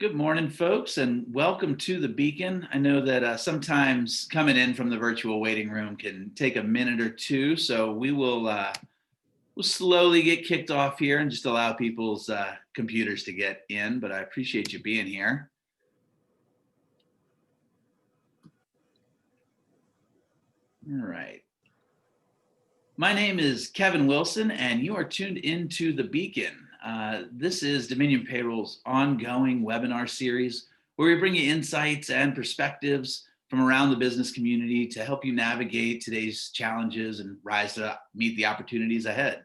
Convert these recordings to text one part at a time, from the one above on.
Good morning, folks, and welcome to the Beacon. I know that sometimes coming in from the virtual waiting room can take a minute or two, so we'll slowly get kicked off here and just allow people's computers to get in. But I appreciate you being here. All right. My name is Kevin Wilson, and you are tuned into the Beacon. This is Dominion Payroll's ongoing webinar series where we bring you insights and perspectives from around the business community to help you navigate today's challenges and rise to meet the opportunities ahead.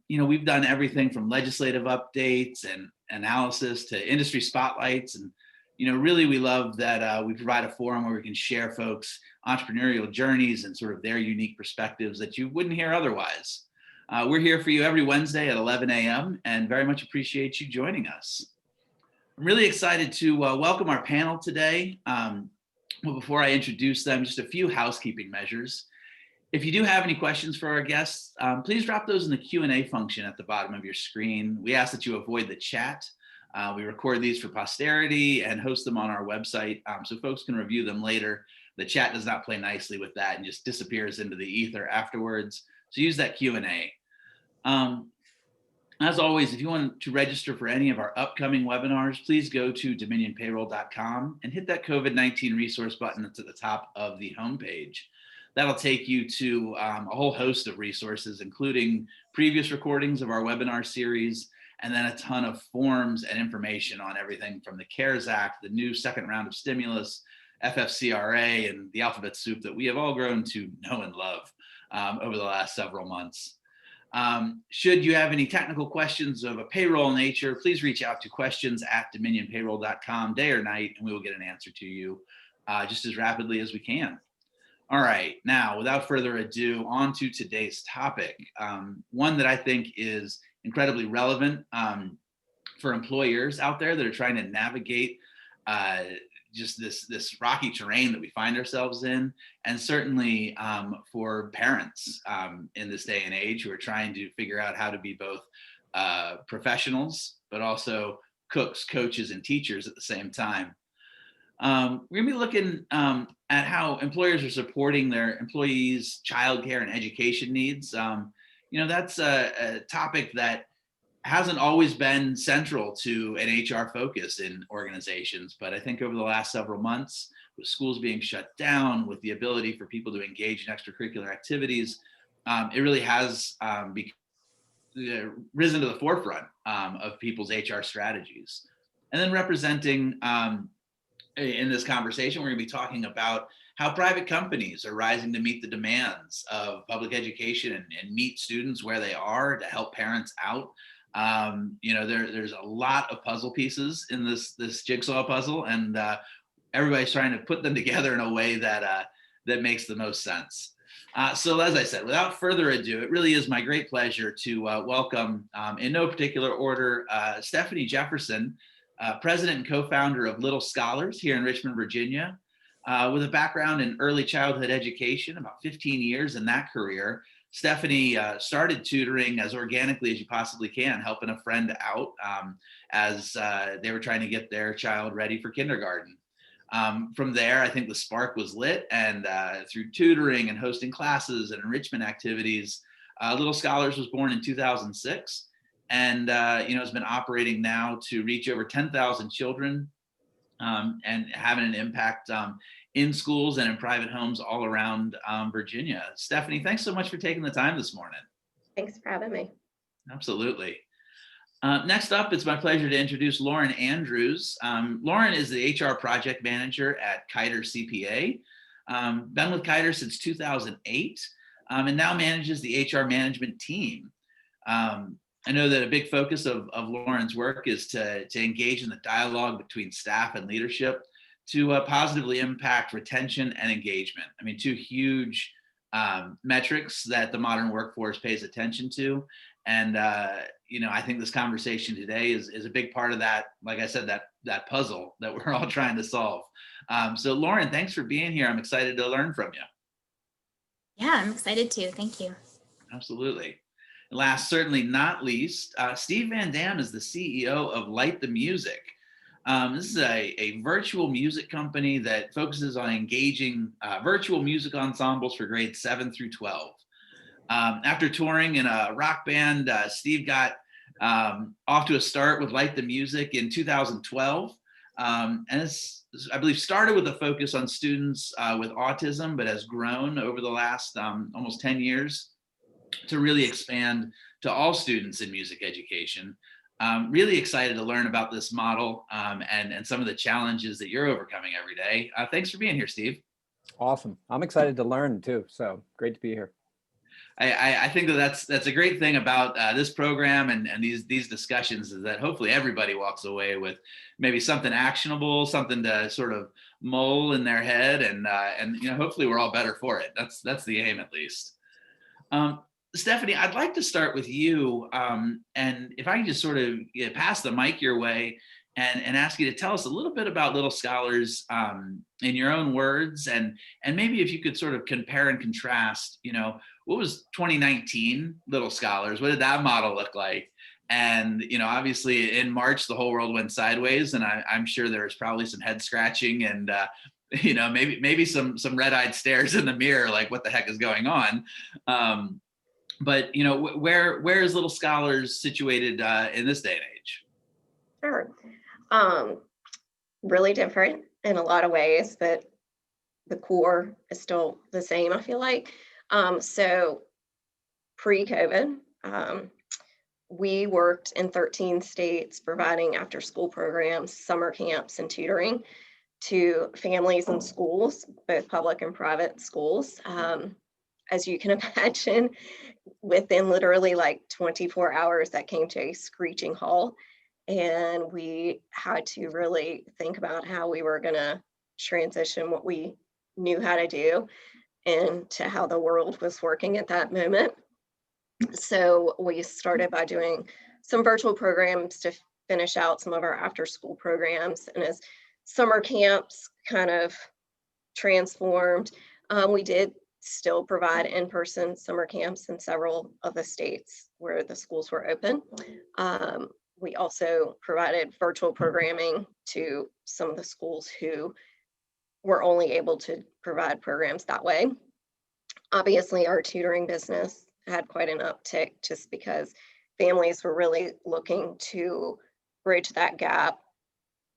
We've done everything from legislative updates and analysis to industry spotlights. And, really we love that we provide a forum where we can share folks' entrepreneurial journeys and sort of their unique perspectives that you wouldn't hear otherwise. We're here for you every Wednesday at 11 a.m. and very much appreciate you joining us. I'm really excited to welcome our panel today. Well, before I introduce them, just a few housekeeping measures. If you do have any questions for our guests, please drop those in the Q&A function at the bottom of your screen. We ask that you avoid the chat. We record these for posterity and host them on our website so folks can review them later. The chat does not play nicely with that and just disappears into the ether afterwards. So use that Q&A. As always, if you want to register for any of our upcoming webinars, please go to dominionpayroll.com and hit that COVID-19 resource button that's at the top of the homepage. That'll take you to a whole host of resources, including previous recordings of our webinar series, and then a ton of forms and information on everything from the CARES Act, the new second round of stimulus, FFCRA, and the alphabet soup that we have all grown to know and love over the last several months. Should you have any technical questions of a payroll nature, please reach out to questions@dominionpayroll.com day or night, and we will get an answer to you just as rapidly as we can. All right, now, without further ado, on to today's topic, one that I think is incredibly relevant for employers out there that are trying to navigate just this rocky terrain that we find ourselves in, and certainly for parents in this day and age who are trying to figure out how to be both professionals, but also cooks, coaches, and teachers at the same time. We're going to be looking at how employers are supporting their employees' childcare and education needs. That's a topic that hasn't always been central to an HR focus in organizations, but I think over the last several months, with schools being shut down, with the ability for people to engage in extracurricular activities, it really has risen to the forefront of people's HR strategies. And then representing in this conversation, we're going to be talking about how private companies are rising to meet the demands of public education and meet students where they are to help parents out. There's a lot of puzzle pieces in this jigsaw puzzle, and everybody's trying to put them together in a way that makes the most sense. So as I said, without further ado, it really is my great pleasure to welcome, in no particular order, Stephanie Jefferson, president and co-founder of Little Scholars here in Richmond, Virginia, with a background in early childhood education, about 15 years in that career. Stephanie started tutoring as organically as you possibly can, helping a friend out as they were trying to get their child ready for kindergarten. From there, I think the spark was lit, and through tutoring and hosting classes and enrichment activities, Little Scholars was born in 2006. And has been operating now to reach over 10,000 children and having an impact in schools and in private homes all around Virginia. Stephanie, thanks so much for taking the time this morning. Thanks for having me. Absolutely. Next up, it's my pleasure to introduce Lauren Andrews. Lauren is the HR project manager at Keiter CPA. Been with Keiter since 2008 and now manages the HR management team. I know that a big focus of Lauren's work is to engage in the dialogue between staff and leadership to positively impact retention and engagement. I mean, two huge metrics that the modern workforce pays attention to. And, I think this conversation today is a big part of that, like I said, that puzzle that we're all trying to solve. So Lauren, thanks for being here. I'm excited to learn from you. Yeah, I'm excited too. Thank you. Absolutely. Last, certainly not least, Steve Van Dam is the CEO of Light the Music. This is a virtual music company that focuses on engaging virtual music ensembles for grades 7 through 12. After touring in a rock band, Steve got off to a start with Light the Music in 2012. And it's, I believe, started with a focus on students with autism, but has grown over the last almost 10 years to really expand to all students in music education. Really excited to learn about this model and some of the challenges that you're overcoming every day. Thanks for being here, Steve. Awesome. I'm excited to learn too. So great to be here. I think that's a great thing about this program and these discussions is that hopefully everybody walks away with maybe something actionable, something to sort of mull in their head, and hopefully we're all better for it. That's the aim, at least. Stephanie, I'd like to start with you, and if I can just sort of pass the mic your way and ask you to tell us a little bit about Little Scholars in your own words, and maybe if you could sort of compare and contrast, what was 2019 Little Scholars? What did that model look like? And obviously in March the whole world went sideways, and I'm sure there was probably some head scratching and maybe some red-eyed stares in the mirror, like what the heck is going on? But where is Little Scholars situated in this day and age? Sure. Really different in a lot of ways, but the core is still the same, I feel like. So pre-COVID, we worked in 13 states providing after-school programs, summer camps, and tutoring to families and schools, both public and private schools. As you can imagine, within literally like 24 hours, that came to a screeching halt. And we had to really think about how we were going to transition what we knew how to do into how the world was working at that moment. So we started by doing some virtual programs to finish out some of our after school programs. And as summer camps kind of transformed, we did still provide in-person summer camps in several of the states where the schools were open. We also provided virtual programming to some of the schools who were only able to provide programs that way. Obviously, our tutoring business had quite an uptick just because families were really looking to bridge that gap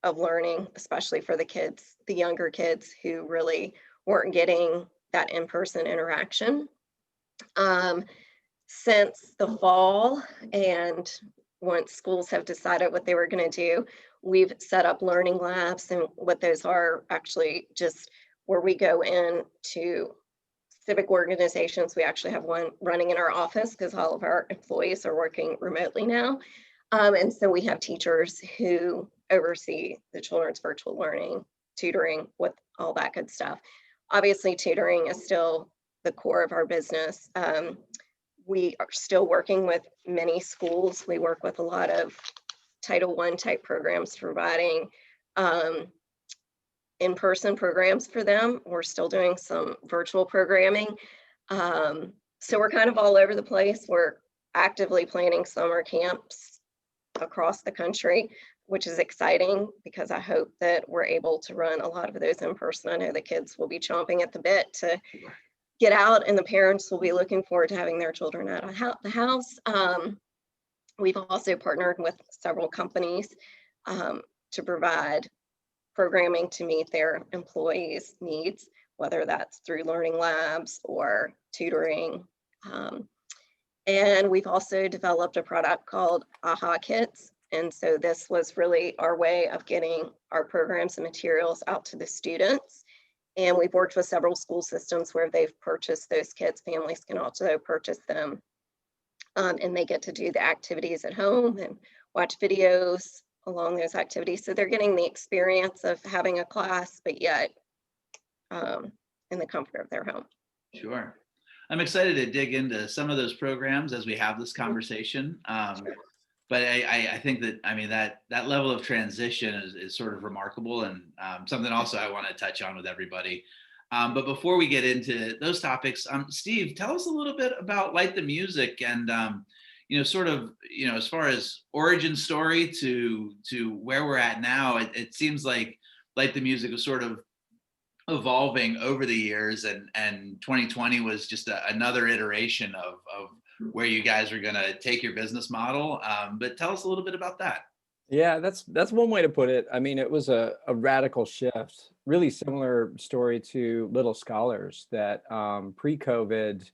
of learning, especially for the kids, the younger kids who really weren't getting that in-person interaction. Since the fall, and once schools have decided what they were going to do, we've set up learning labs, and what those are actually just where we go in to civic organizations. We actually have one running in our office because all of our employees are working remotely now. And so we have teachers who oversee the children's virtual learning, tutoring, with all that good stuff. Obviously, tutoring is still the core of our business. We are still working with many schools. We work with a lot of Title I type programs, providing in-person programs for them. We're still doing some virtual programming. So we're kind of all over the place. We're actively planning summer camps across the country, which is exciting because I hope that we're able to run a lot of those in person. I know the kids will be chomping at the bit to get out, and the parents will be looking forward to having their children out of the house. We've also partnered with several companies to provide programming to meet their employees' needs, whether that's through learning labs or tutoring. And we've also developed a product called AHA Kits. And so this was really our way of getting our programs and materials out to the students. And we've worked with several school systems where they've purchased those kits. Families can also purchase them. And they get to do the activities at home and watch videos along those activities. So they're getting the experience of having a class, but yet in the comfort of their home. Sure. I'm excited to dig into some of those programs as we have this conversation. Sure. But I think that, that level of transition is sort of remarkable, and something also I want to touch on with everybody. But before we get into those topics, Steve, tell us a little bit about Light the Music and, sort of, as far as origin story to where we're at now, it seems like the music was sort of evolving over the years, and 2020 was just another iteration of where you guys are going to take your business model. But tell us a little bit about that. Yeah, that's one way to put it. I mean, it was a radical shift, really similar story to Little Scholars, that pre-COVID,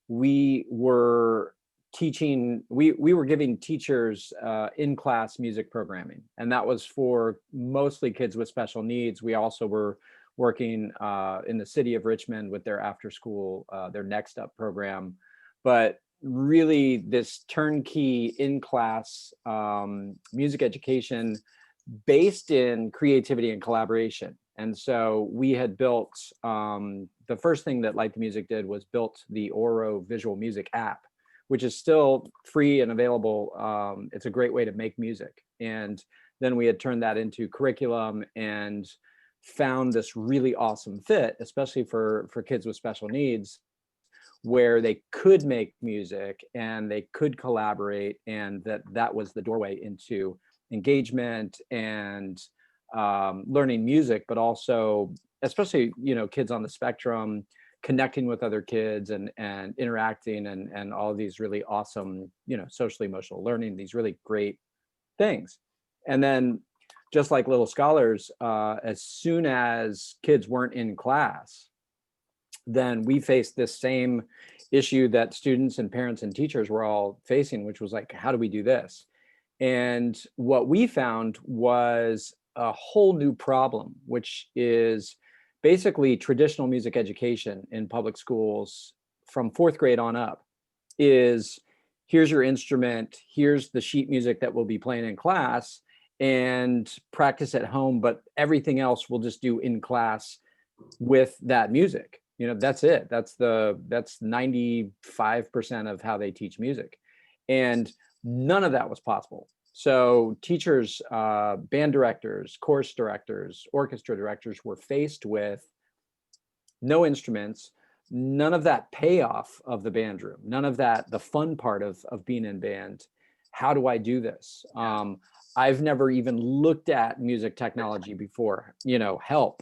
we were we were giving teachers in-class music programming, and that was for mostly kids with special needs. We also were working in the city of Richmond with their after school, their Next Up program. But really this turnkey in-class music education based in creativity and collaboration. And so we had built, the first thing that Light the Music did was built the Oro visual music app, which is still free and available. It's a great way to make music. And then we had turned that into curriculum and found this really awesome fit, especially for kids with special needs, where they could make music and they could collaborate, and that was the doorway into engagement and learning music, but also, especially, kids on the spectrum, connecting with other kids and interacting and all of these really awesome, social emotional learning, these really great things. And then just like Little Scholars, as soon as kids weren't in class, then we faced this same issue that students and parents and teachers were all facing, which was like, how do we do this? And what we found was a whole new problem, which is basically traditional music education in public schools from 4th grade on up is, here's your instrument, here's the sheet music that we'll be playing in class, and practice at home, but everything else we'll just do in class with that music. That's it. That's 95% of how they teach music. And none of that was possible. So teachers, band directors, chorus directors, orchestra directors were faced with no instruments, none of that payoff of the band room, none of that, the fun part of being in band. How do I do this? I've never even looked at music technology before, help.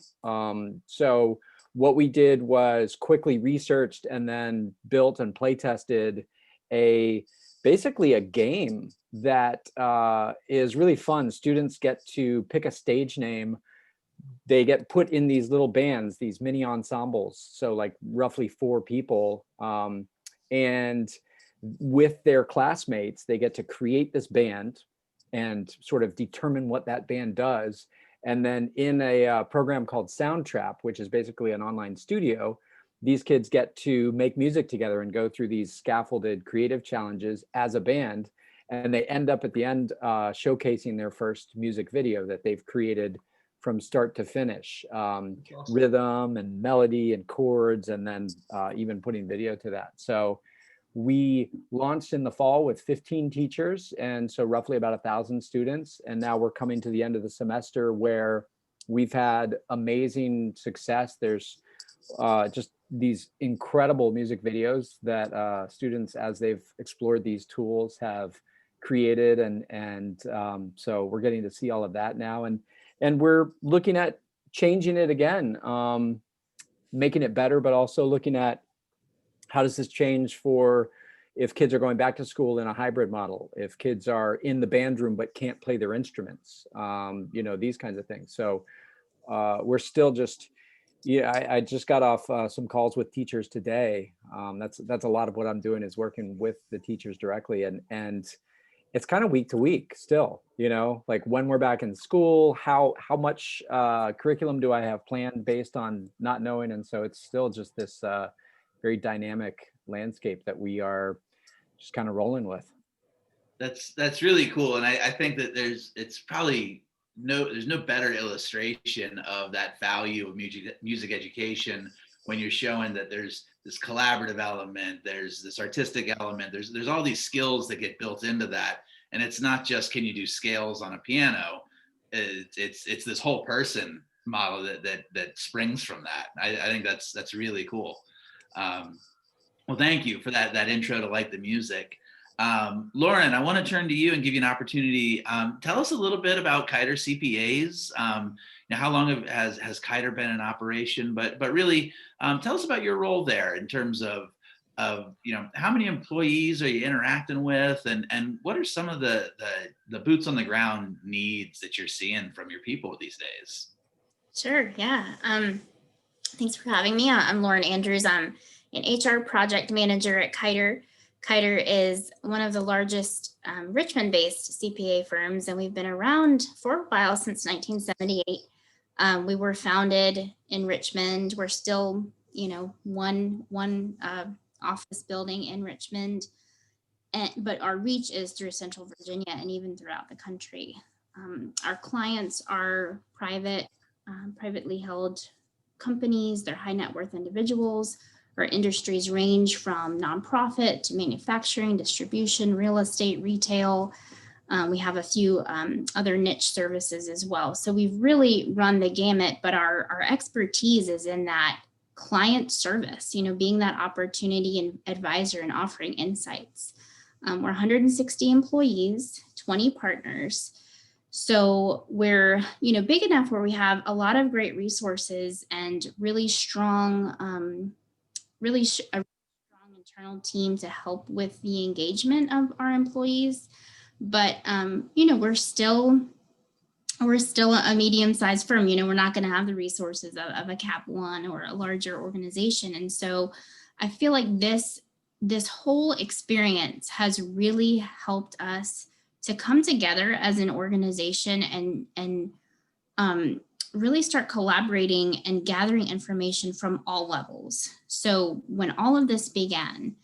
So what we did was quickly researched and then built and play tested basically a game that is really fun. Students get to pick a stage name. They get put in these little bands, these mini ensembles, so like roughly 4 people. And with their classmates, they get to create this band and sort of determine what that band does. And then in a program called Soundtrap, which is basically an online studio, these kids get to make music together and go through these scaffolded creative challenges as a band. And they end up at the end showcasing their first music video that they've created from start to finish, rhythm and melody and chords, and then even putting video to that. So we launched in the fall with 15 teachers, and so roughly about 1,000 students. And now we're coming to the end of the semester where we've had amazing success. There's just these incredible music videos that students, as they've explored these tools, have created. And so we're getting to see all of that now. And we're looking at changing it again, making it better, but also looking at how does this change for if kids are going back to school in a hybrid model, if kids are in the band room but can't play their instruments, these kinds of things. So we're still just, I just got off some calls with teachers today. That's a lot of what I'm doing, is working with the teachers directly, and it's kind of week to week still, like when we're back in school, how much curriculum do I have planned based on not knowing. And so it's still just this very dynamic landscape that we are just kind of rolling with. That's really cool. And I think that there's no better illustration of that value of music education when you're showing that there's this collaborative element, there's this artistic element, there's all these skills that get built into that. And it's not just, can you do scales on a piano? It's this whole person model that springs from that. I think that's really cool. Well, thank you for that intro to Light the Music. Lauren, I want to turn to you and give you an opportunity. Tell us a little bit about Keiter CPAs. Now, how long has Keiter been in operation? But really, tell us about your role there in terms of how many employees are you interacting with, and what are some of the boots on the ground needs that you're seeing from your people these days? Sure. Yeah. Thanks for having me. I'm Lauren Andrews. I'm an HR project manager at Keiter. Keiter is one of the largest Richmond-based CPA firms, and we've been around for a while, since 1978. We were founded in Richmond. We're still, one office building in Richmond, but our reach is through Central Virginia and even throughout the country. Our clients are privately held companies. They're high net worth individuals. Our industries range from nonprofit to manufacturing, distribution, real estate, retail. We have a few other niche services as well. So we've really run the gamut, but our expertise is in that client service, being that opportunity and advisor and offering insights. We're 160 employees, 20 partners. So we're, big enough where we have a lot of great resources and really strong, a strong internal team to help with the engagement of our employees. But, we're still a medium-sized firm. We're not going to have the resources of a Cap 1 or a larger organization. And so I feel like this whole experience has really helped us to come together as an organization and really start collaborating and gathering information from all levels. So when all of this began,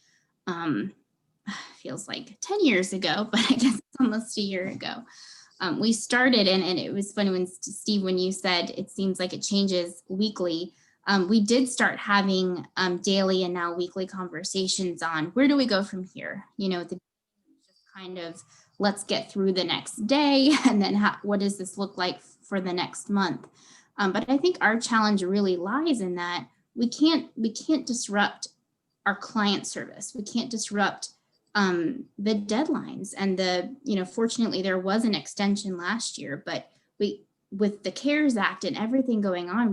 feels like 10 years ago, but I guess it's almost a year ago, we started, and it was funny when Steve, when you said it seems like it changes weekly, we did start having daily and now weekly conversations on where do we go from here? The just kind of let's get through the next day, and then what does this look like for the next month? But I think our challenge really lies in that we can't disrupt our client service. We can't disrupt the deadlines, and fortunately there was an extension last year, but with the CARES Act and everything going on,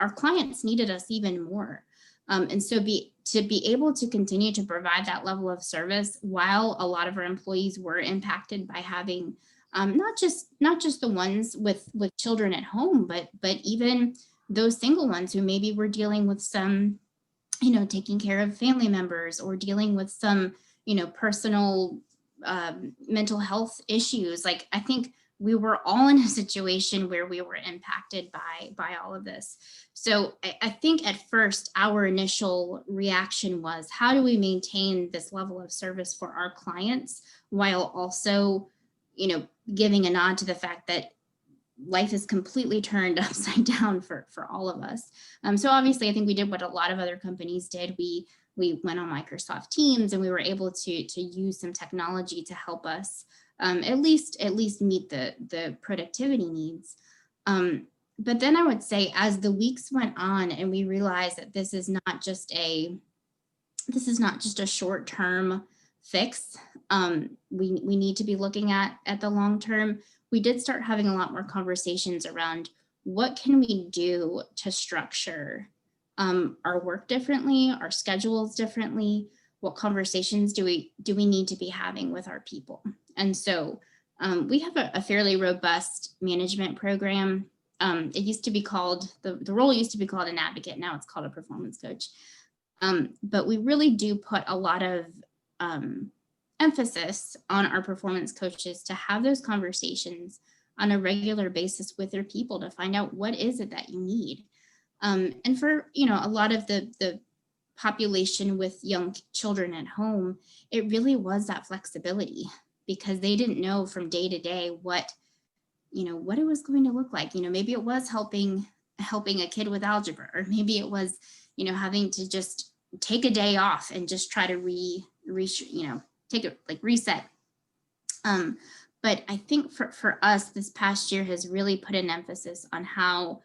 our clients needed us even more. And so to be able to continue to provide that level of service while a lot of our employees were impacted by having not just the ones with children at home, but even those single ones who maybe were dealing with some, taking care of family members or dealing with some, personal mental health issues. Like, I think we were all in a situation where we were impacted by all of this. So I think at first our initial reaction was, how do we maintain this level of service for our clients while also, giving a nod to the fact that life is completely turned upside down for all of us. So obviously I think we did what a lot of other companies did. We went on Microsoft Teams, and we were able to use some technology to help us at least meet the productivity needs. But then I would say, as the weeks went on and we realized that this is not just a short-term fix, we need to be looking at the long term. We did start having a lot more conversations around what can we do to structure our work differently, our schedules differently. What conversations do we need to be having with our people? And so we have a fairly robust management program. It used to be called, the role used to be called an advocate. Now it's called a performance coach. But we really do put a lot of emphasis on our performance coaches to have those conversations on a regular basis with their people to find out what is it that you need. And for, a lot of the population with young children at home, it really was that flexibility, because they didn't know from day to day what it was going to look like. Maybe it was helping a kid with algebra, or maybe it was, having to just take a day off and just try to reset. But I think for us, this past year has really put an emphasis on how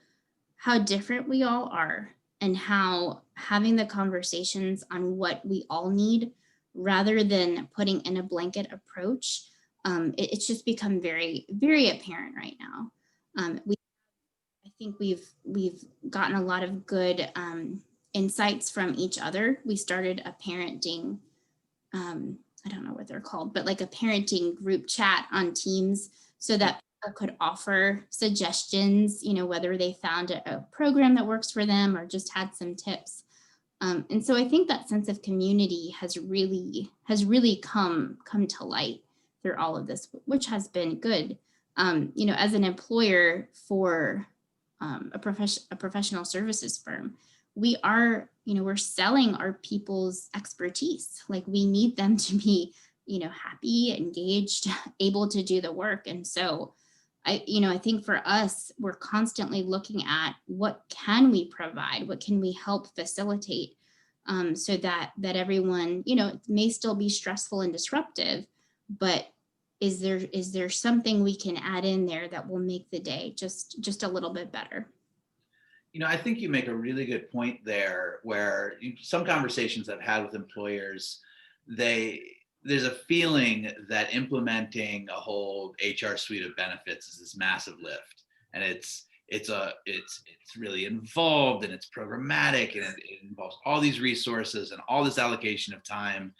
different we all are, and how having the conversations on what we all need rather than putting in a blanket approach, it's just become very, very apparent right now. I think we've gotten a lot of good insights from each other. We started a parenting, I don't know what they're called, but like a parenting group chat on Teams so that people could offer suggestions, whether they found a program that works for them or just had some tips. And so I think that sense of community has really come to light through all of this, which has been good. As an employer for a professional services firm, we are, we're selling our people's expertise. Like we need them to be, happy, engaged, able to do the work. And so I think for us, we're constantly looking at what can we provide, what can we help facilitate, so that everyone, it may still be stressful and disruptive, but is there something we can add in there that will make the day just a little bit better? I think you make a really good point there, where some conversations I've had with employers, there's a feeling that implementing a whole HR suite of benefits is this massive lift, and it's really involved, and it's programmatic, and it involves all these resources and all this allocation of time,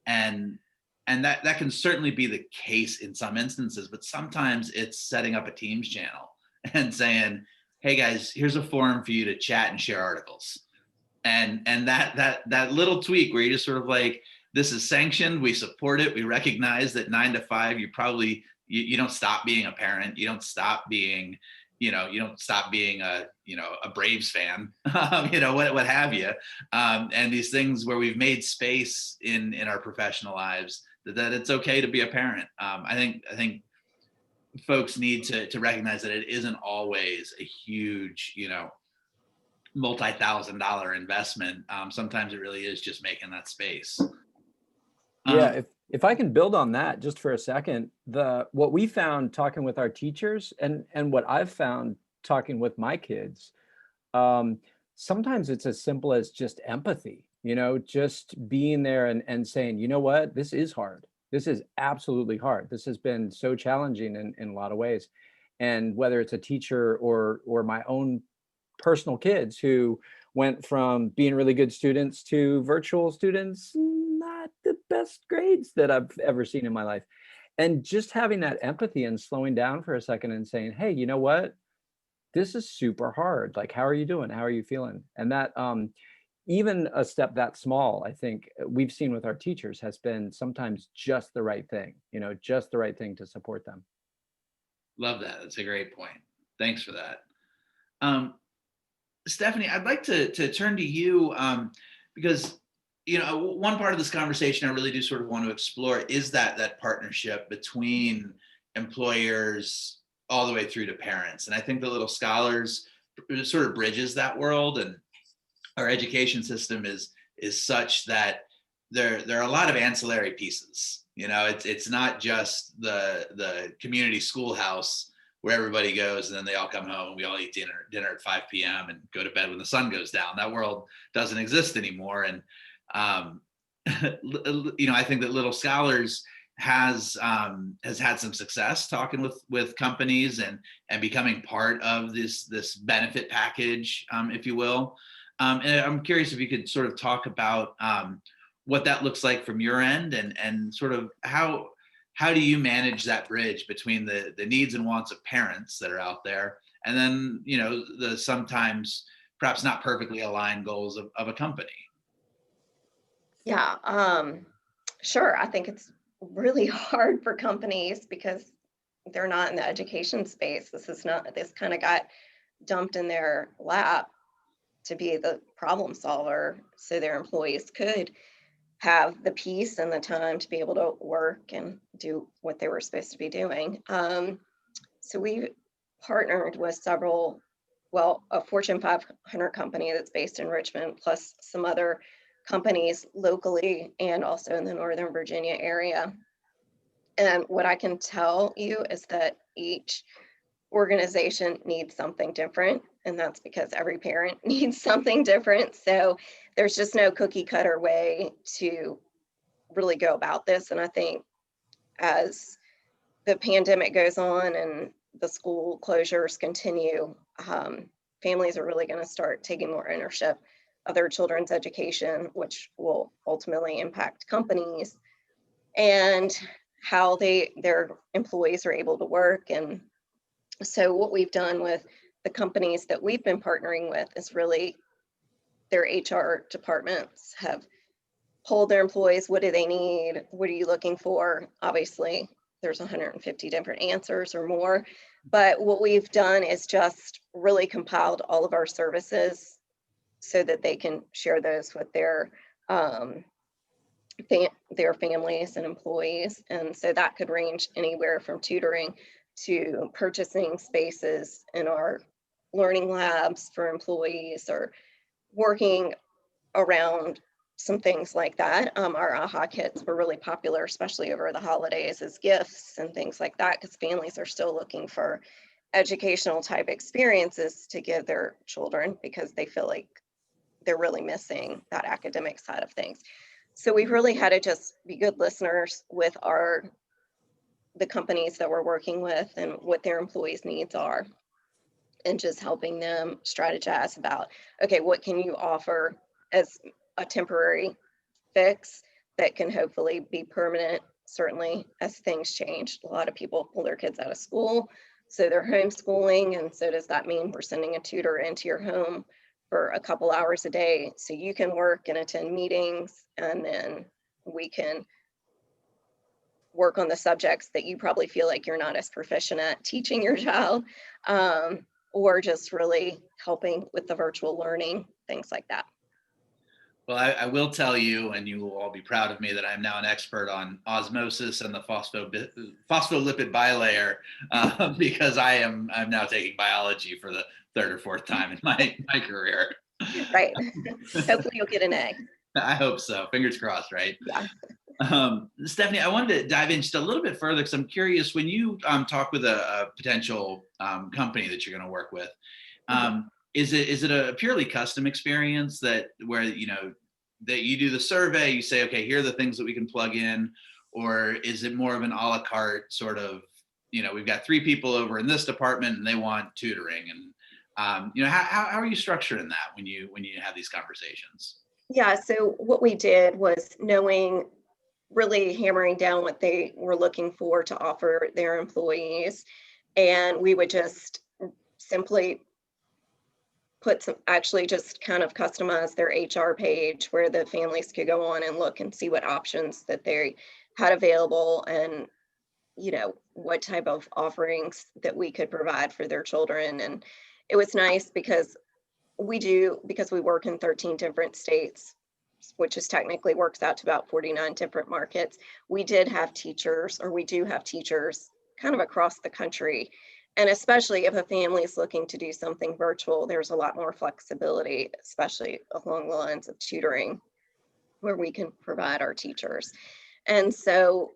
and that can certainly be the case in some instances, but sometimes it's setting up a Teams channel and saying, hey guys, here's a forum for you to chat and share articles. And that little tweak where you just sort of like, this is sanctioned, we support it, we recognize that 9 to 5, you don't stop being a parent, you don't stop being, you don't stop being a Braves fan, what have you. And these things where we've made space in our professional lives that it's okay to be a parent. I think folks need to recognize that it isn't always a huge, multi-$1,000 investment. Sometimes it really is just making that space. Yeah, if I can build on that just for a second, what we found talking with our teachers and what I've found talking with my kids, sometimes it's as simple as just empathy, just being there and saying, you know what, this is hard. This is absolutely hard. This has been so challenging in a lot of ways. And whether it's a teacher or my own personal kids who went from being really good students to virtual students, not the best grades that I've ever seen in my life. And just having that empathy and slowing down for a second and saying, hey, you know what? This is super hard. Like, how are you doing? How are you feeling? And that, even a step that small, I think we've seen with our teachers has been sometimes just the right thing, just the right thing to support them. Love that. That's a great point. Thanks for that. Stephanie, I'd like to turn to you because, one part of this conversation I really do sort of want to explore is that partnership between employers all the way through to parents. And I think the Little Scholars sort of bridges that world, and our education system is such that there are a lot of ancillary pieces. It's not just the community schoolhouse where everybody goes and then they all come home and we all eat dinner at 5 p.m. and go to bed when the sun goes down. That world doesn't exist anymore. And I think that Little Scholars has had some success talking with companies and becoming part of this benefit package, if you will. And I'm curious if you could sort of talk about what that looks like from your end, and sort of how do you manage that bridge between the needs and wants of parents that are out there, and then the sometimes perhaps not perfectly aligned goals of a company. Yeah, sure. I think it's really hard for companies because they're not in the education space. This kind of got dumped in their lap to be the problem solver so their employees could have the peace and the time to be able to work and do what they were supposed to be doing. So we partnered with a Fortune 500 company that's based in Richmond, plus some other companies locally and also in the Northern Virginia area. And what I can tell you is that each organization needs something different, and that's because every parent needs something different. So there's just no cookie cutter way to really go about this. And I think as the pandemic goes on and the school closures continue, families are really going to start taking more ownership of their children's education, which will ultimately impact companies and how their employees are able to work. And so what we've done with the companies that we've been partnering with is really their HR departments have polled their employees. What do they need? What are you looking for? Obviously, there's 150 different answers or more. But what we've done is just really compiled all of our services so that they can share those with their families and employees. And so that could range anywhere from tutoring to purchasing spaces in our learning labs for employees, or working around some things like that. Our AHA kits were really popular, especially over the holidays, as gifts and things like that, because families are still looking for educational type experiences to give their children because they feel like they're really missing that academic side of things. So we've really had to just be good listeners with the companies that we're working with and what their employees' needs are, and just helping them strategize about, okay, what can you offer as a temporary fix that can hopefully be permanent, certainly as things change. A lot of people pull their kids out of school, so they're homeschooling. And so does that mean we're sending a tutor into your home for a couple hours a day so you can work and attend meetings, and then we can work on the subjects that you probably feel like you're not as proficient at teaching your child, or just really helping with the virtual learning, things like that. Well, I will tell you, and you will all be proud of me, that I'm now an expert on osmosis and the phospholipid bilayer, because I'm now taking biology for the third or fourth time in my career. Right. Hopefully you'll get an A. I hope so. Fingers crossed, right? Yeah. Stephanie, I wanted to dive in just a little bit further because I'm curious, when you talk with a potential company that you're going to work with, is it a purely custom experience where that you do the survey, you say, okay, here are the things that we can plug in, or is it more of an a la carte sort of, we've got 3 people over in this department and they want tutoring, and how are you structuring that when you have these conversations? Yeah, so what we did was really hammering down what they were looking for to offer their employees. And we would just simply just kind of customize their HR page where the families could go on and look and see what options that they had available, and what type of offerings that we could provide for their children. And it was nice because we work in 13 different states, which is technically works out to about 49 different markets. We do have teachers kind of across the country. And especially if a family is looking to do something virtual, there's a lot more flexibility, especially along the lines of tutoring, where we can provide our teachers. And so,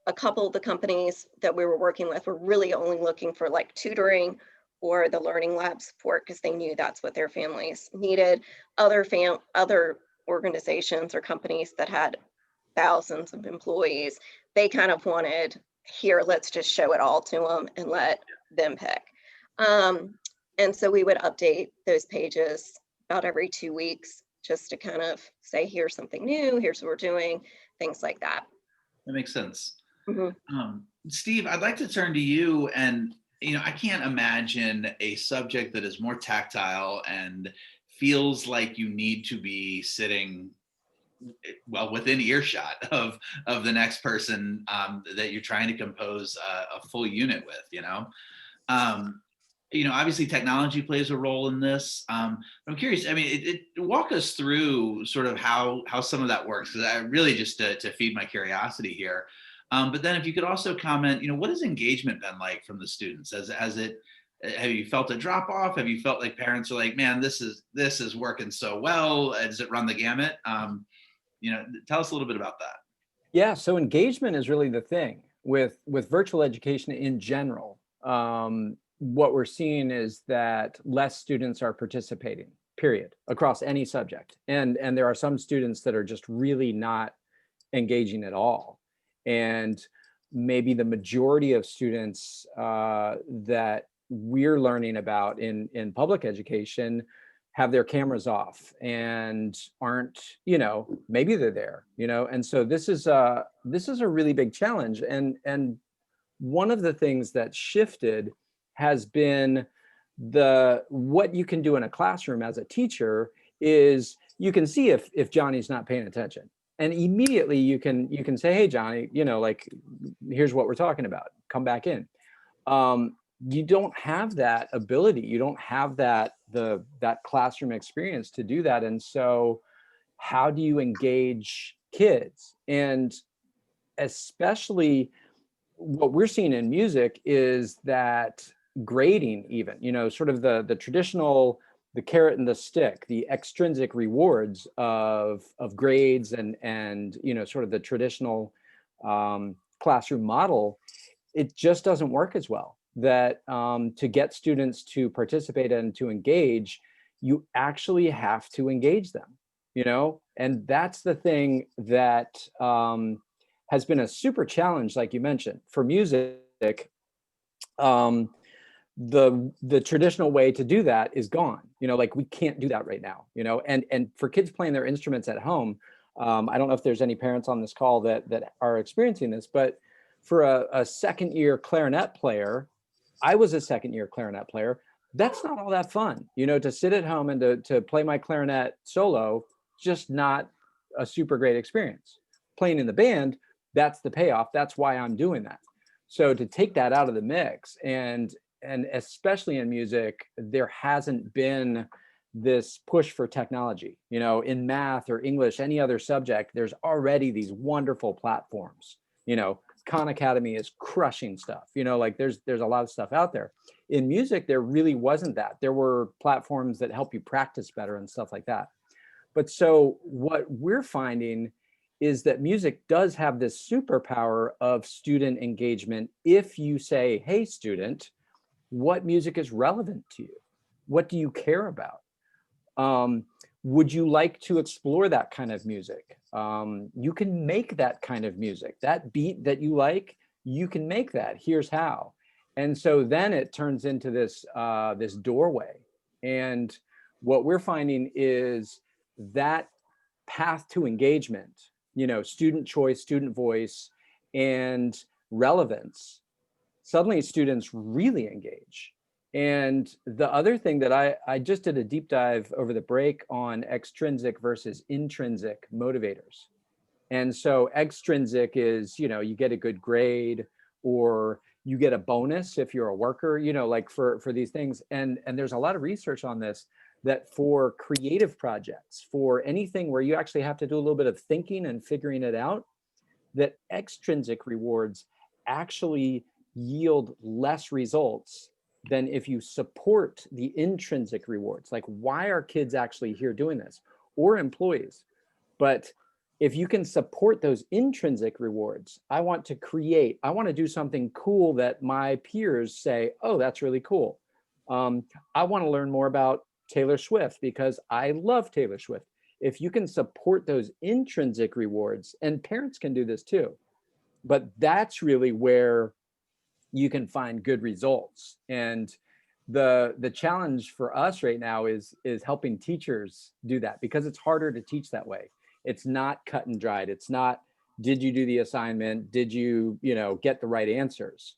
a couple of the companies that we were working with were really only looking for like tutoring or the learning lab support because they knew that's what their families needed. Other organizations or companies that had thousands of employees, they kind of wanted, here, let's just show it all to them and let them pick. And so we would update those pages about every 2 weeks just to kind of say, here's something new, here's what we're doing, things like that. That makes sense. Mm-hmm. Steve, I'd like to turn to you, and I can't imagine a subject that is more tactile and feels like you need to be sitting within earshot of the next person that you're trying to compose a full unit with. Obviously technology plays a role in this. I'm curious. I mean, walk us through sort of how some of that works, because I really just to feed my curiosity here. But then if you could also comment, what has engagement been like from the students? Have you felt a drop off? Have you felt like parents are like, man, this is working so well? Does it run the gamut? Tell us a little bit about that. Yeah, so engagement is really the thing with virtual education in general. What we're seeing is that less students are participating, period, across any subject. And there are some students that are just really not engaging at all. And maybe the majority of students that we're learning about in public education have their cameras off and aren't, maybe they're there, and so this is a really big challenge. And one of the things that shifted has been what you can do in a classroom as a teacher is you can see if Johnny's not paying attention. And immediately you can say, hey, Johnny, like, here's what we're talking about. Come back in. You don't have that ability. You don't have that classroom experience to do that. And so how do you engage kids? And especially what we're seeing in music is that grading, even, sort of the traditional, the carrot and the stick, the extrinsic rewards of grades and sort of the traditional classroom model, it just doesn't work as well. That to get students to participate and to engage, you actually have to engage them, and that's the thing that has been a super challenge, like you mentioned, for music. The traditional way to do that is gone. Like, we can't do that right now, and for kids playing their instruments at home, I don't know if there's any parents on this call that are experiencing this, but for a second year clarinet player, I was a second year clarinet player, that's not all that fun, to sit at home and to play my clarinet solo, just not a super great experience. Playing in the band, that's the payoff. That's why I'm doing that. So to take that out of the mix, and especially in music, there hasn't been this push for technology. In math or English, any other subject, there's already these wonderful platforms. Khan Academy is crushing stuff. Like, there's a lot of stuff out there. In music, there really wasn't that. There were platforms that help you practice better and stuff like that. But so what we're finding is that music does have this superpower of student engagement. If you say, hey, student, what music is relevant to you? What do you care about? Would you like to explore that kind of music? You can make that kind of music. That beat that you like, you can make that. Here's how. And so then it turns into this doorway. And what we're finding is that path to engagement, student choice, student voice, and relevance, suddenly students really engage. And the other thing that I just did a deep dive over the break on extrinsic versus intrinsic motivators. And so extrinsic is, you get a good grade, or you get a bonus if you're a worker, like for these things. And there's a lot of research on this, that for creative projects, for anything where you actually have to do a little bit of thinking and figuring it out, that extrinsic rewards actually yield less results than if you support the intrinsic rewards. Like, why are kids actually here doing this, or employees? But if you can support those intrinsic rewards, I want to do something cool that my peers say, oh, that's really cool. I want to learn more about Taylor Swift because I love Taylor Swift. If you can support those intrinsic rewards, and parents can do this too, but that's really where you can find good results. And the challenge for us right now is helping teachers do that, because it's harder to teach that way. It's not cut and dried. It's not, did you do the assignment? Did you, get the right answers?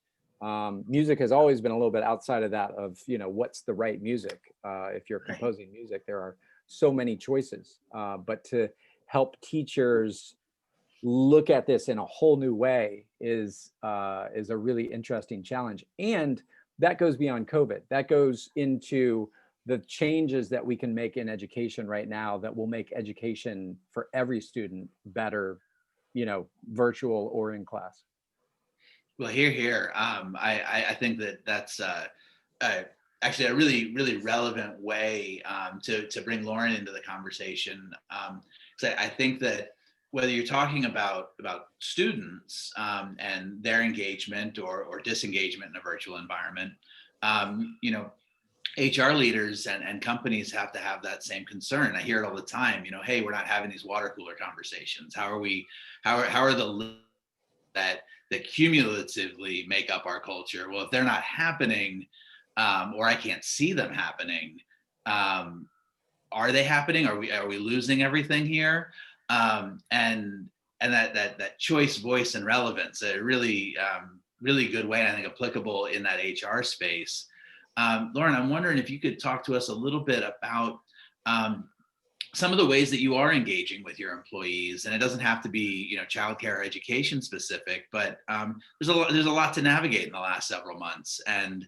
Music has always been a little bit outside of that of, what's the right music? If you're composing music, there are so many choices, but to help teachers look at this in a whole new way is a really interesting challenge. And that goes beyond COVID. That goes into the changes that we can make in education right now that will make education for every student better, virtual or in class. Well, here. I think that's actually a really, really relevant way to bring Lauren into the conversation. Because I think that whether you're talking about students and their engagement or disengagement in a virtual environment, HR leaders and companies have to have that same concern. I hear it all the time, hey, we're not having these water cooler conversations. How are the that cumulatively make up our culture? Well, if they're not happening, or I can't see them happening, are they happening? Are we losing everything here? And that choice, voice, and relevance, a really good way, I think, applicable in that HR space. Lauren, I'm wondering if you could talk to us a little bit about some of the ways that you are engaging with your employees, and it doesn't have to be, childcare or education specific, but there's a lot to navigate in the last several months, and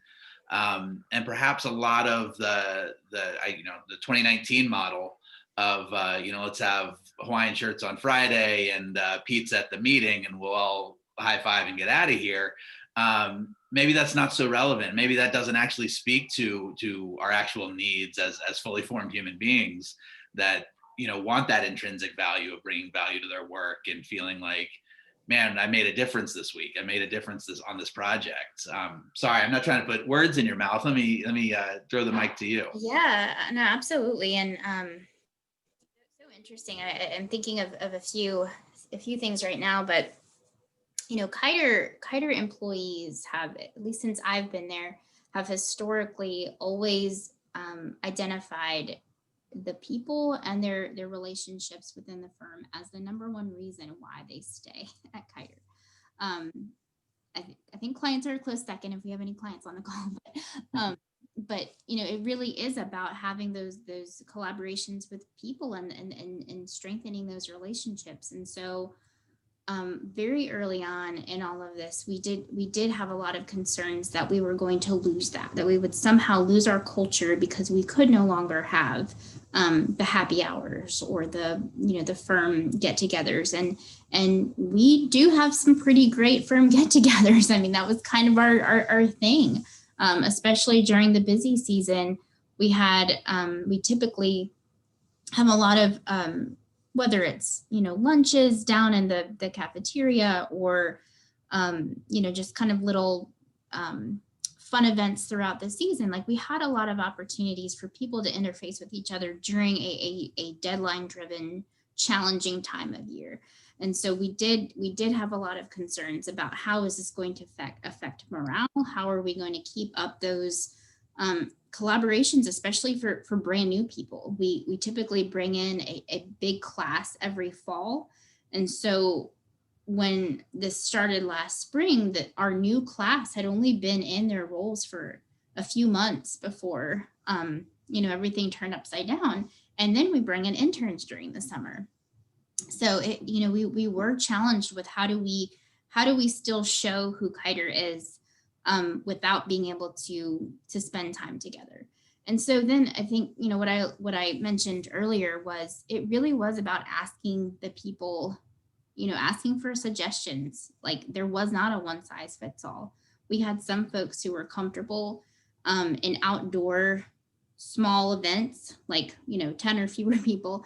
perhaps a lot of the 2019 model of let's have Hawaiian shirts on Friday and pizza at the meeting, and we'll all high five and get out of here. Maybe that's not so relevant. Maybe that doesn't actually speak to our actual needs as fully formed human beings that want that intrinsic value of bringing value to their work and feeling like, man, I made a difference this week. I made a difference on this project. Sorry, I'm not trying to put words in your mouth. Let me throw the mic to you. Yeah, no, absolutely. And so interesting. I'm thinking of a few things right now, but Keiter employees have, at least since I've been there, have historically always identified the people and their relationships within the firm as the number one reason why they stay at Keiter. I think clients are a close second if we have any clients on the call, but it really is about having those collaborations with people and strengthening those relationships. And so very early on in all of this, we did have a lot of concerns that we were going to lose that we would somehow lose our culture because we could no longer have the happy hours or the firm get-togethers, and we do have some pretty great firm get-togethers. I mean, that was kind of our thing, especially during the busy season. We typically have a lot of whether it's, lunches down in the cafeteria or, just kind of little fun events throughout the season. Like, we had a lot of opportunities for people to interface with each other during a deadline driven, challenging time of year. And so we did have a lot of concerns about how is this going to affect morale? How are we going to keep up those collaborations, especially for brand new people? We typically bring in a big class every fall. And so when this started last spring, that our new class had only been in their roles for a few months before, everything turned upside down. And then we bring in interns during the summer. So we were challenged with how do we still show who Keiter is without being able to spend time together. And so then I think, what I mentioned earlier was, it really was about asking the people, asking for suggestions. Like, there was not a one size fits all. We had some folks who were comfortable in outdoor small events, like, 10 or fewer people,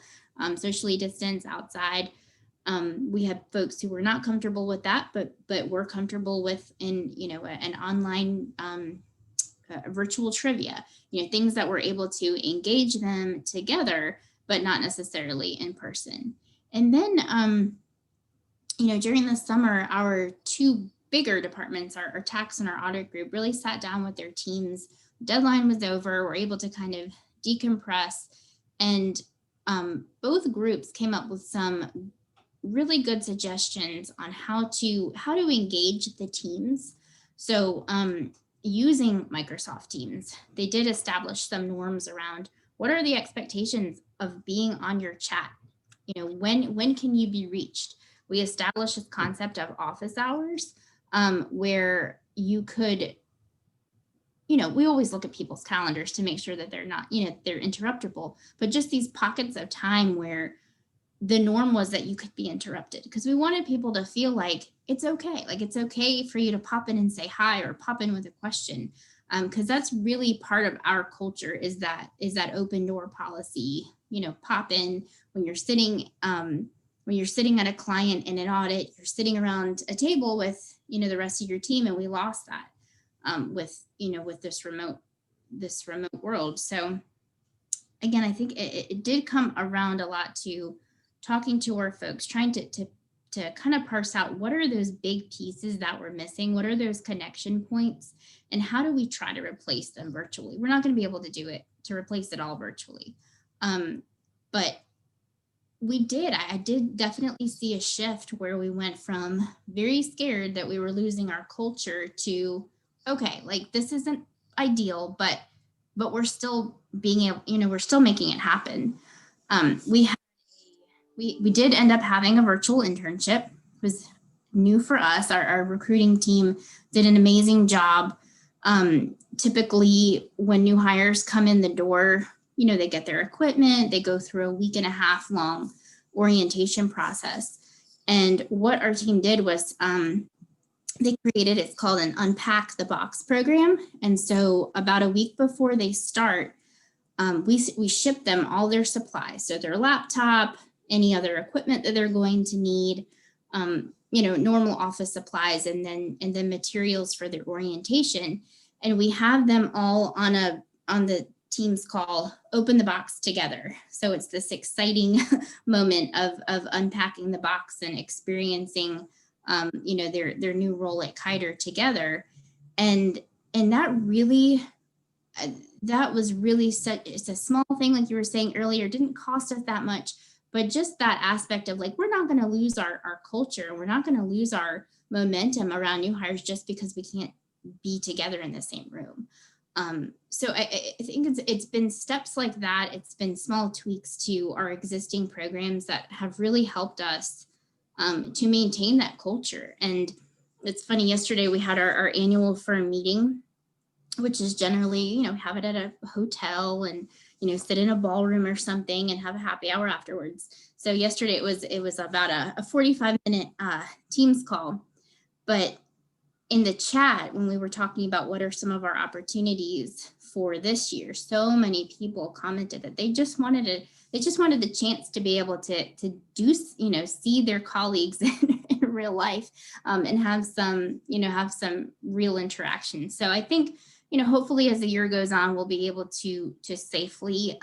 socially distanced outside. We had folks who were not comfortable with that, but were comfortable with an online virtual trivia, things that were able to engage them together, but not necessarily in person. And then, during the summer, our two bigger departments, our tax and our audit group, really sat down with their teams. Deadline was over. We're able to kind of decompress, and both groups came up with some really good suggestions on how to engage the teams. So using Microsoft Teams, they did establish some norms around what are the expectations of being on your chat. When can you be reached? We established this concept of office hours, where you could, we always look at people's calendars to make sure that they're not, they're interruptible, but just these pockets of time where the norm was that you could be interrupted, because we wanted people to feel like it's okay. Like, it's okay for you to pop in and say hi, or pop in with a question. Because that's really part of our culture, is that open door policy. Pop in when you're sitting at a client in an audit, you're sitting around a table with, the rest of your team. And we lost that with this remote this remote world. So again, I think it did come around a lot to talking to our folks, trying to kind of parse out what are those big pieces that we're missing, what are those connection points, and how do we try to replace them virtually. We're not going to be able to replace it all virtually, but I did definitely see a shift where we went from very scared that we were losing our culture to, okay, like this isn't ideal, but we're still being able, we're still making it happen. We did end up having a virtual internship. It was new for us. Our recruiting team did an amazing job. Typically when new hires come in the door, they get their equipment, they go through a 1.5 week long orientation process. And what our team did was they created, it's called an Unpack the Box program. And so about a week before they start, we ship them all their supplies. So their laptop, any other equipment that they're going to need, normal office supplies, and then materials for their orientation. And we have them all on the Teams call, open the box together. So it's this exciting moment of unpacking the box and experiencing, their new role at Keiter together. And that really, that was really it's a small thing, like you were saying earlier, didn't cost us that much, but just that aspect of like, we're not going to lose our culture. We're not going to lose our momentum around new hires just because we can't be together in the same room. So I think it's been steps like that. It's been small tweaks to our existing programs that have really helped us to maintain that culture. And it's funny, yesterday we had our annual firm meeting, which is generally, have it at a hotel and, sit in a ballroom or something and have a happy hour afterwards. So yesterday it was about a 45-minute Teams call. But in the chat, when we were talking about what are some of our opportunities for this year, so many people commented that they just wanted the chance to be able to do, see their colleagues in real life, and have some real interaction. So I think, hopefully as the year goes on, we'll be able to safely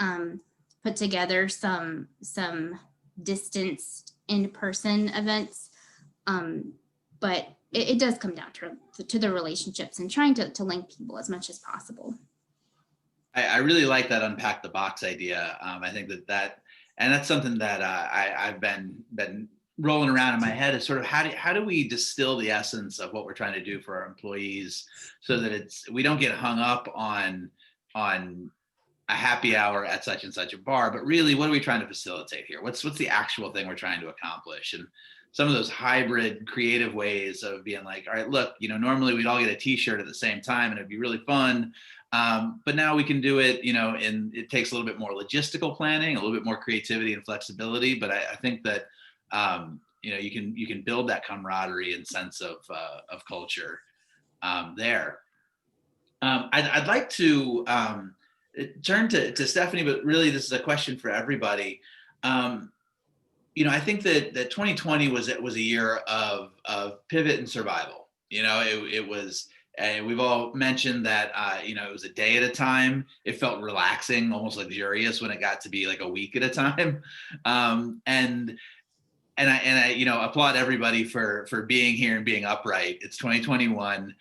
put together some distanced in-person events. But it does come down to the relationships and trying to link people as much as possible. I really like that unpack the box idea. I think and that's something that I've been rolling around in my head, is sort of how do we distill the essence of what we're trying to do for our employees so that we don't get hung up on a happy hour at such and such a bar, but really what are we trying to facilitate here? What's the actual thing we're trying to accomplish? And some of those hybrid creative ways of being like, all right, look, normally we'd all get a t-shirt at the same time and it'd be really fun. But now we can do it, and it takes a little bit more logistical planning, a little bit more creativity and flexibility. But I think that, you can build that camaraderie and sense of culture there. I'd like to turn to Stephanie, but really this is a question for everybody. I think that 2020 was a year of pivot and survival. It was, we've all mentioned that, it was a day at a time. It felt relaxing, almost luxurious when it got to be like a week at a time. And I applaud everybody for being here and being upright. It's 2021.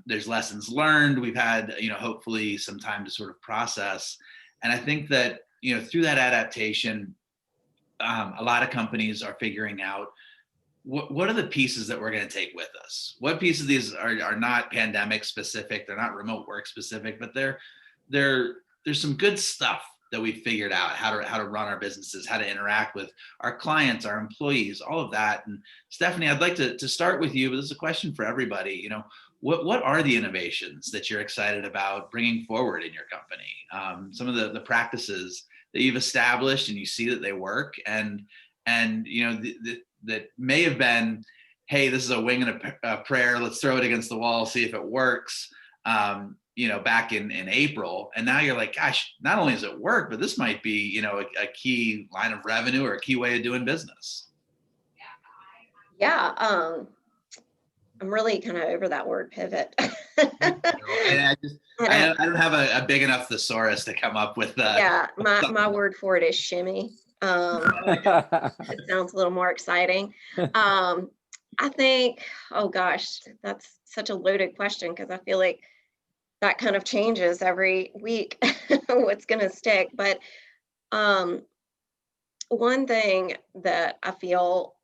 There's lessons learned. We've had, hopefully some time to sort of process. And I think that, through that adaptation, a lot of companies are figuring out what are the pieces that we're going to take with us. What pieces of these are not pandemic specific, they're not remote work specific, but there's some good stuff that we figured out how to run our businesses, how to interact with our clients, our employees, all of that. And Stephanie, I'd like to start with you, but this is a question for everybody. What are the innovations that you're excited about bringing forward in your company? Some of the practices that you've established and you see that they work, and that may have been, hey, this is a wing and a prayer, let's throw it against the wall, see if it works, back in April. And now you're like, gosh, not only does it work, but this might be, a key line of revenue or a key way of doing business. Yeah. I'm really kind of over that word pivot. And I I don't have a big enough thesaurus to come up with Yeah, my something. word for it is shimmy. It sounds a little more exciting. I think, oh gosh, that's such a loaded question because I feel like that kind of changes every week what's going to stick. But one thing that I feel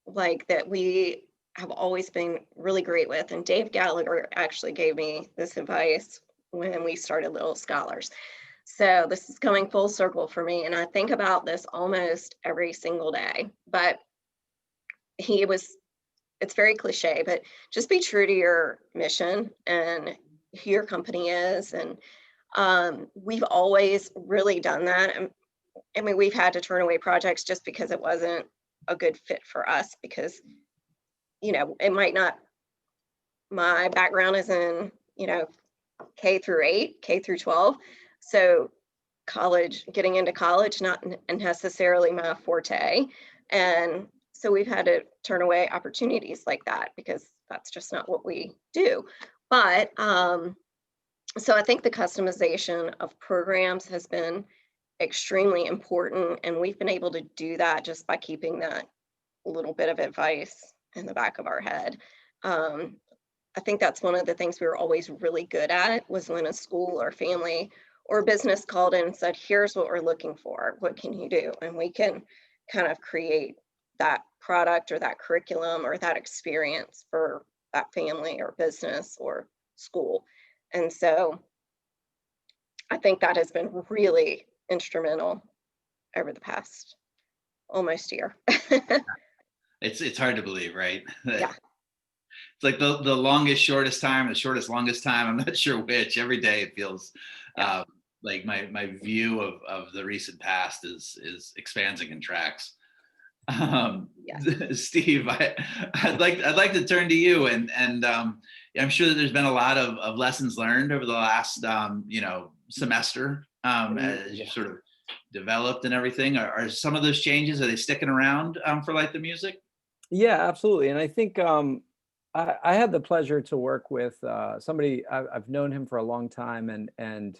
like that we have always been really great with, and Dave Gallagher actually gave me this advice when we started Little Scholars. So this is coming full circle for me, and I think about this almost every single day. But it's very cliche, but just be true to your mission and who your company is. And we've always really done that. I mean, we've had to turn away projects just because it wasn't a good fit for us because, it might not, my background is in, K through 8, K through 12. So getting into college, not necessarily my forte. And so we've had to turn away opportunities like that because that's just not what we do. But so I think the customization of programs has been extremely important. And we've been able to do that just by keeping that little bit of advice in the back of our head. I think that's one of the things we were always really good at was when a school or family or business called in and said, here's what we're looking for. What can you do? And we can kind of create that product or that curriculum or that experience for that family or business or school. And so I think that has been really instrumental over the past almost year. It's hard to believe, right? Yeah. It's like the longest, shortest time, the shortest, longest time. I'm not sure which. Every day it feels like my view of the recent past is expands and contracts. Yes. Steve, I'd like to turn to you, and I'm sure that there's been a lot of lessons learned over the last semester as you sort of developed and everything. Are some of those changes, are they sticking around for Light the Music? Yeah, absolutely. And I think I had the pleasure to work with somebody I've known him for a long time, and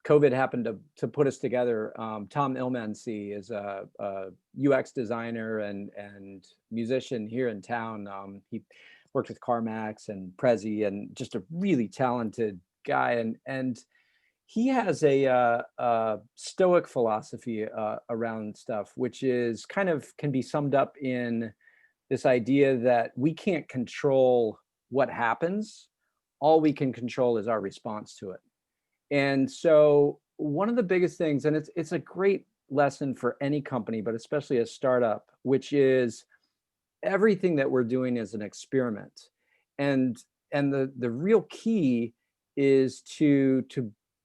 COVID happened to put us together. Tom Ilmancy is a UX designer and musician here in town. He worked with CarMax and Prezi, and just a really talented guy. And he has a stoic philosophy around stuff, which is kind of can be summed up in this idea that we can't control what happens. All we can control is our response to it. And so one of the biggest things, and it's a great lesson for any company, but especially a startup, which is everything that we're doing is an experiment. And the real key is to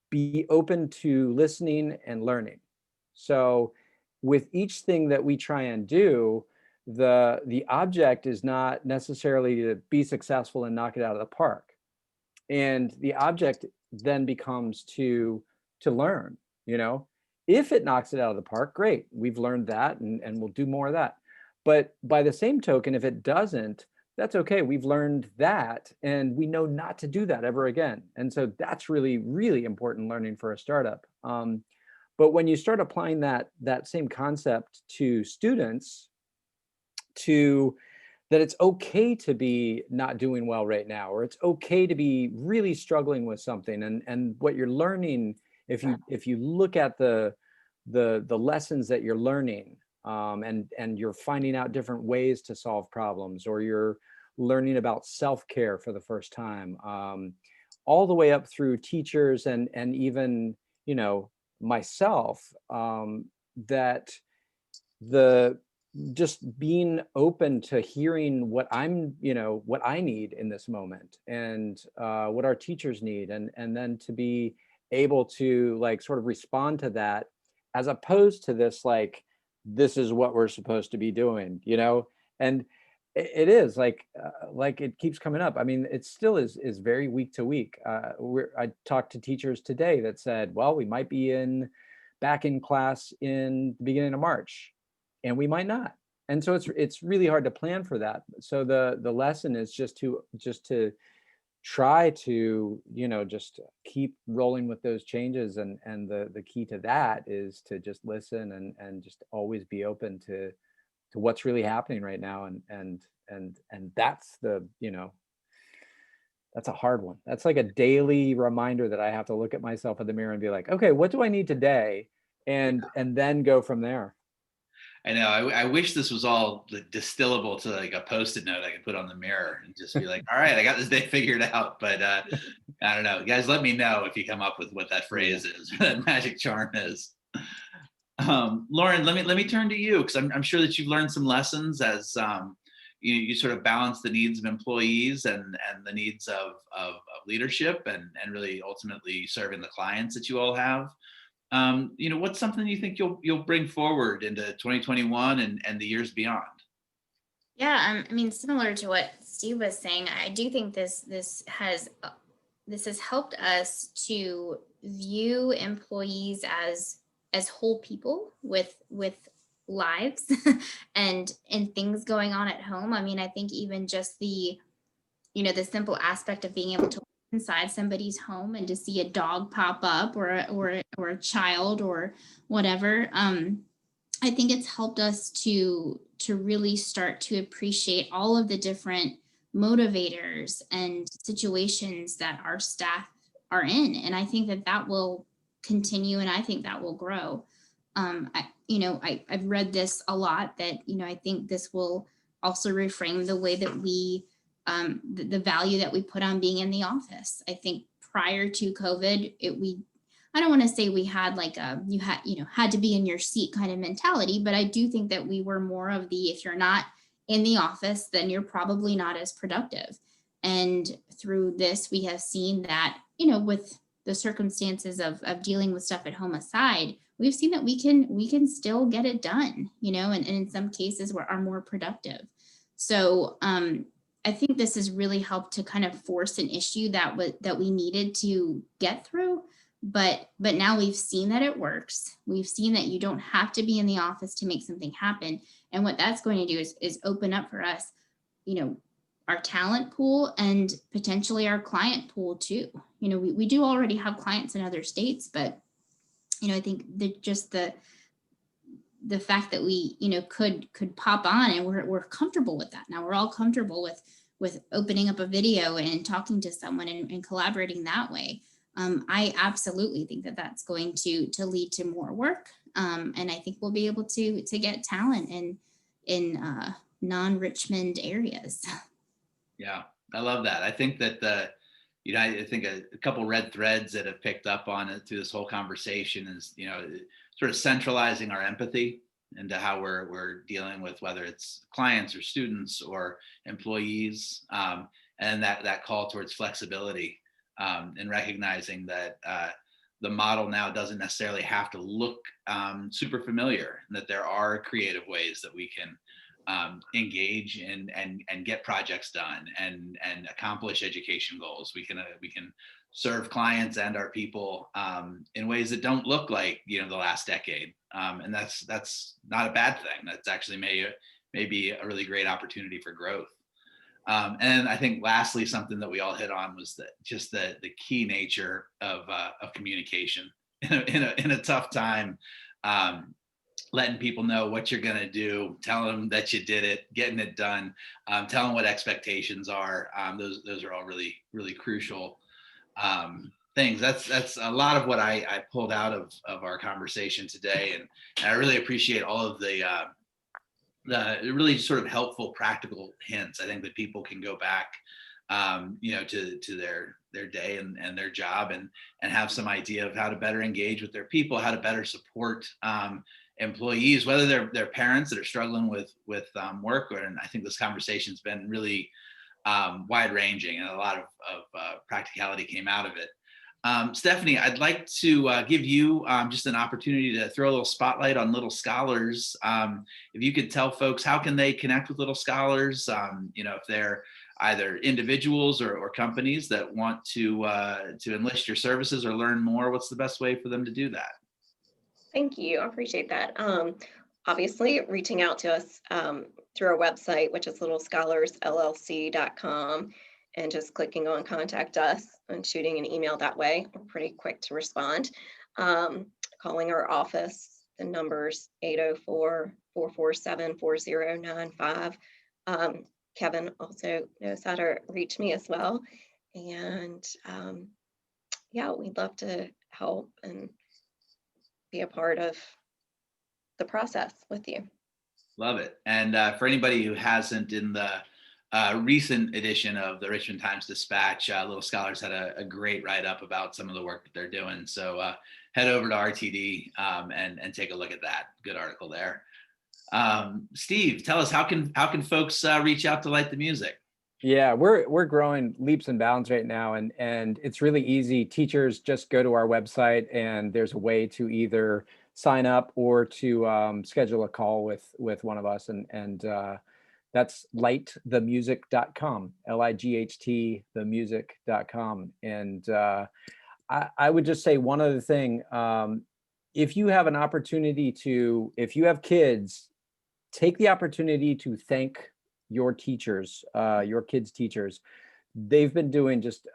be open to listening and learning. So with each thing that we try and do, the object is not necessarily to be successful and knock it out of the park. And the object then becomes to learn. If it knocks it out of the park, great, we've learned that, and we'll do more of that. But by the same token, if it doesn't, that's okay, we've learned that, and we know not to do that ever again. And so that's really, really important learning for a startup. But when you start applying that same concept to students, that it's okay to be not doing well right now, or it's okay to be really struggling with something. And what you're learning, if you look at the lessons that you're learning, and you're finding out different ways to solve problems, or you're learning about self-care for the first time, all the way up through teachers and even myself, that just being open to hearing what what I need in this moment, and what our teachers need, and then to be able to sort of respond to that, as opposed to this is what we're supposed to be doing, and it is like it keeps coming up. I mean, it still is very week to week. I talked to teachers today that said, well, we might be back in class in the beginning of March, and we might not. And so it's really hard to plan for that. So the lesson is just to try to, just keep rolling with those changes. And the key to that is to just listen and just always be open to what's really happening right now. And that's that's a hard one. That's like a daily reminder that I have to look at myself in the mirror and be like, okay, what do I need today? And then go from there. I know. I wish this was all distillable to like a Post-it note I could put on the mirror and just be like, all right, I got this day figured out. But I don't know. Guys, let me know if you come up with what that phrase is, or that magic charm is. Lauren, let me turn to you, because I'm sure that you've learned some lessons as you sort of balance the needs of employees and the needs of leadership and really ultimately serving the clients that you all have. What's something you think you'll bring forward into 2021 and the years beyond? Yeah, I mean, similar to what Steve was saying, I do think this has helped us to view employees as whole people with lives and things going on at home. I mean, I think even just the simple aspect of being able to walk inside somebody's home and to see a dog pop up or a child or whatever, I think it's helped us to really start to appreciate all of the different motivators and situations that our staff are in. And I think that will continue, and I think that will grow. I've read this a lot that, I think this will also reframe the way that we, the value that we put on being in the office. I think prior to COVID, I don't want to say we had like you had to be in your seat kind of mentality, but I do think that we were more of the, if you're not in the office, then you're probably not as productive. And through this, we have seen that, with the circumstances of dealing with stuff at home aside, we've seen that we can still get it done, and in some cases we are more productive. So I think this has really helped to kind of force an issue that we needed to get through. But now we've seen that it works. We've seen that you don't have to be in the office to make something happen. And what that's going to do is open up for us, our talent pool and potentially our client pool too. We do already have clients in other states, but I think that just the fact that we could pop on, and we're comfortable with that now. We're all comfortable with opening up a video and talking to someone and collaborating that way. I absolutely think that that's going to lead to more work, and I think we'll be able to get talent in non-Richmond areas. Yeah, I love that. I think that I think a couple red threads that have picked up on it through this whole conversation is, sort of centralizing our empathy into how we're dealing with, whether it's clients or students or employees, and that call towards flexibility, and recognizing that the model now doesn't necessarily have to look super familiar, and that there are creative ways that we can engage and get projects done and accomplish education goals. We can serve clients and our people in ways that don't look like the last decade, and that's not a bad thing. That's actually may be a really great opportunity for growth. And I think lastly, something that we all hit on was the key nature of communication in a tough time. Letting people know what you're going to do, telling them that you did it, getting it done, telling what expectations are. Those are all really, really crucial things. That's a lot of what I pulled out of our conversation today. And I really appreciate all of the really sort of helpful, practical hints. I think that people can go back, to their day and their job and have some idea of how to better engage with their people, how to better support employees, whether they're parents that are struggling with work, and I think this conversation's been really wide ranging, and a lot of practicality came out of it. Stephanie, I'd like to give you just an opportunity to throw a little spotlight on Little Scholars. If you could tell folks, how can they connect with Little Scholars? If they're either individuals or companies that want to enlist your services or learn more, what's the best way for them to do that? Thank you. I appreciate that. Obviously, reaching out to us through our website, which is littlescholarssllc.com. and just clicking on contact us and shooting an email that way. We're pretty quick to respond. Calling our office, the number's 804-447-4095. Kevin also knows how to reach me as well. And yeah, we'd love to help and be a part of the process with you. Love it. And for anybody who hasn't, in the recent edition of the Richmond Times-Dispatch, Little Scholars had a great write-up about some of the work that they're doing. So head over to RTD and take a look at that. Good article there. Steve, tell us, how can folks reach out to Light the Music? Yeah, we're growing leaps and bounds right now, and it's really easy. Teachers just go to our website, and there's a way to either sign up or to schedule a call with one of us, and that's lightthemusic.com, LIGHT themusic.com. And I would just say one other thing. If you have an opportunity to, if you have kids, take the opportunity to thank your teachers, your kids' teachers. They've been doing just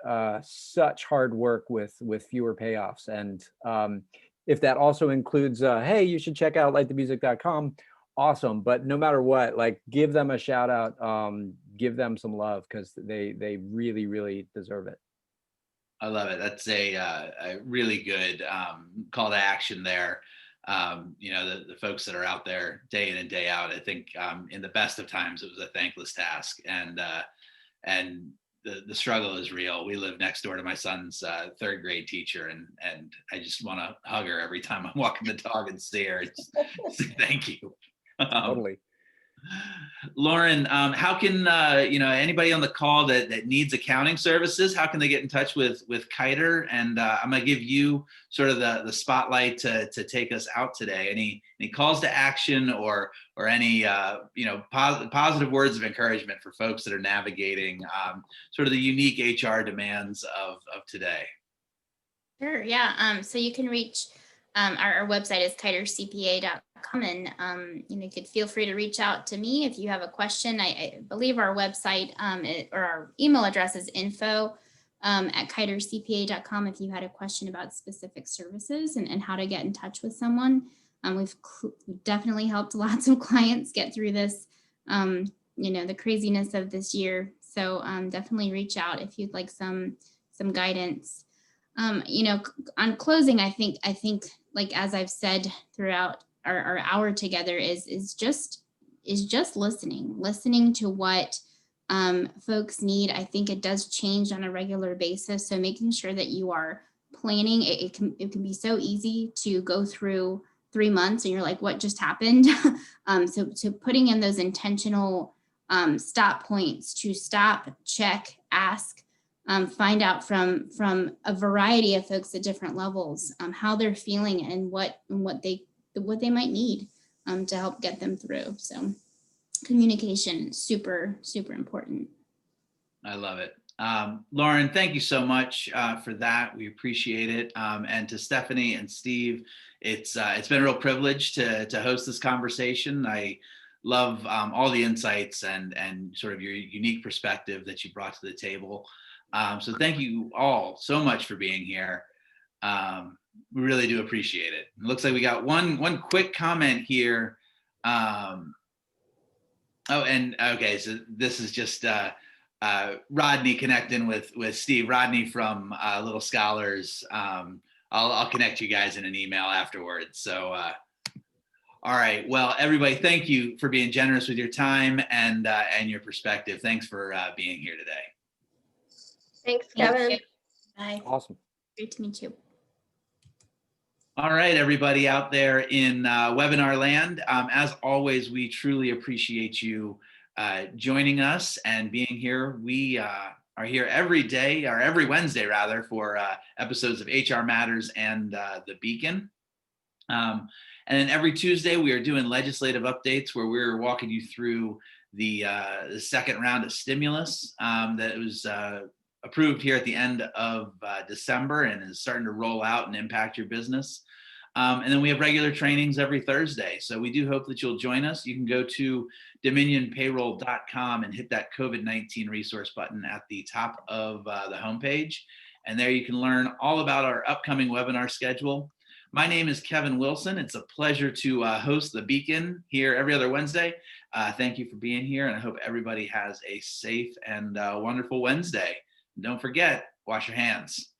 such hard work with fewer payoffs. And if that also includes, hey, you should check out lightthemusic.com, awesome. But no matter what, like, give them a shout out, give them some love, because they really, really deserve it. I love it. That's a really good call to action there. The folks that are out there day in and day out, I think in the best of times, it was a thankless task, and the struggle is real. We live next door to my son's third grade teacher, and I just want to hug her every time I'm walking the dog and see her. Just say thank you. Totally. Lauren, how can anybody on the call that needs accounting services, how can they get in touch with Keiter? And I'm going to give you sort of the spotlight to take us out today. Any calls to action or any positive words of encouragement for folks that are navigating sort of the unique HR demands of today? Sure. Yeah. So you can reach our website is keitercpa.com, and you could feel free to reach out to me if you have a question. I believe our website or our email address is info at keitercpa.com if you had a question about specific services and how to get in touch with someone. We've definitely helped lots of clients get through this, the craziness of this year. So definitely reach out if you'd like some guidance. On closing, I think, like, as I've said throughout our hour together, is just listening to what folks need. I think it does change on a regular basis. So making sure that you are planning, it can be so easy to go through 3 months and you're like, what just happened? So putting in those intentional stop points to stop, check, ask, find out from a variety of folks at different levels how they're feeling and what they might need to help get them through. So communication, super, super important. I love it. Lauren, thank you so much for that. We appreciate it. And to Stephanie and Steve, it's been a real privilege to host this conversation. I love all the insights and sort of your unique perspective that you brought to the table. So thank you all so much for being here. We really do appreciate it. It looks like we got one quick comment here. So this is just Rodney connecting with Steve. Rodney from Little Scholars. I'll connect you guys in an email afterwards. So all right. Well, everybody, thank you for being generous with your time and your perspective. Thanks for being here today. Thanks, Kevin. Bye. Awesome. Great to meet you. All right, everybody out there in webinar land. As always, we truly appreciate you joining us and being here. We are here every day, or every Wednesday rather, for episodes of HR Matters and The Beacon. And then every Tuesday, we are doing legislative updates where we're walking you through the second round of stimulus that was approved here at the end of December and is starting to roll out and impact your business. And then we have regular trainings every Thursday. So we do hope that you'll join us. You can go to dominionpayroll.com and hit that COVID-19 resource button at the top of the homepage. And there you can learn all about our upcoming webinar schedule. My name is Kevin Wilson. It's a pleasure to host the Beacon here every other Wednesday. Thank you for being here, and I hope everybody has a safe and wonderful Wednesday. And don't forget, wash your hands.